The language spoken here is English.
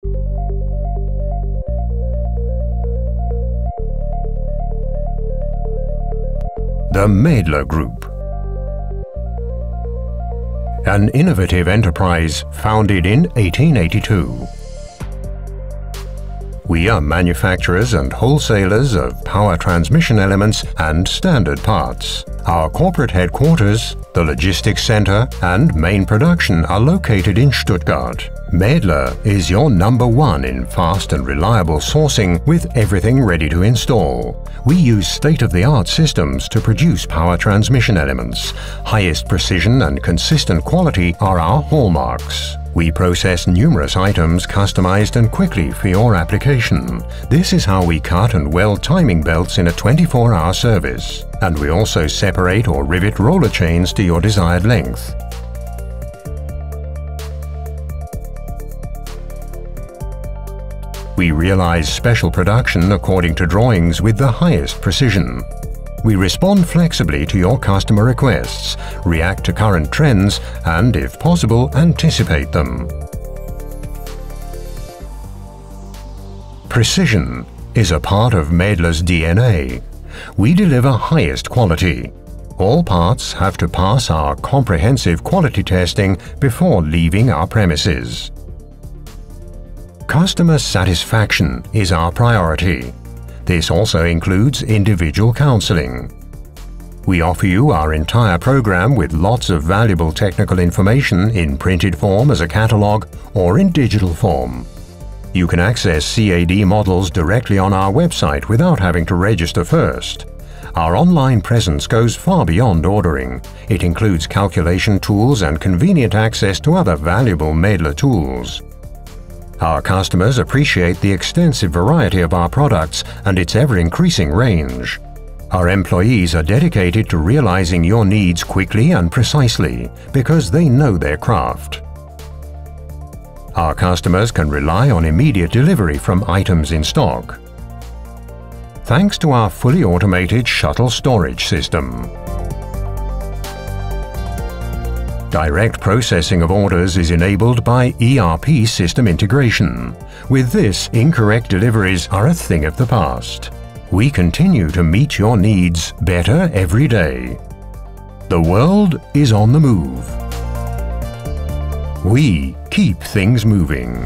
The MÄDLER Group. An innovative enterprise founded in 1882. We are manufacturers and wholesalers of power transmission elements and standard parts. Our corporate headquarters, the logistics center, and main production are located in Stuttgart. MÄDLER is your #1 in fast and reliable sourcing with everything ready to install. We use state-of-the-art systems to produce power transmission elements. Highest precision and consistent quality are our hallmarks. We process numerous items customized and quickly for your application. This is how we cut and weld timing belts in a 24-hour service. And we also separate or rivet roller chains to your desired length. We realize special production according to drawings with the highest precision. We respond flexibly to your customer requests, react to current trends, and, if possible, anticipate them. Precision is a part of MÄDLER's DNA. We deliver highest quality. All parts have to pass our comprehensive quality testing before leaving our premises. Customer satisfaction is our priority. This also includes individual counseling. We offer you our entire program with lots of valuable technical information in printed form as a catalogue or in digital form. You can access CAD models directly on our website without having to register first. Our online presence goes far beyond ordering. It includes calculation tools and convenient access to other valuable MÄDLER tools. Our customers appreciate the extensive variety of our products and its ever-increasing range. Our employees are dedicated to realizing your needs quickly and precisely because they know their craft. Our customers can rely on immediate delivery from items in stock. Thanks to our fully automated shuttle storage system. Direct processing of orders is enabled by ERP system integration. With this, incorrect deliveries are a thing of the past. We continue to meet your needs better every day. The world is on the move. We keep things moving.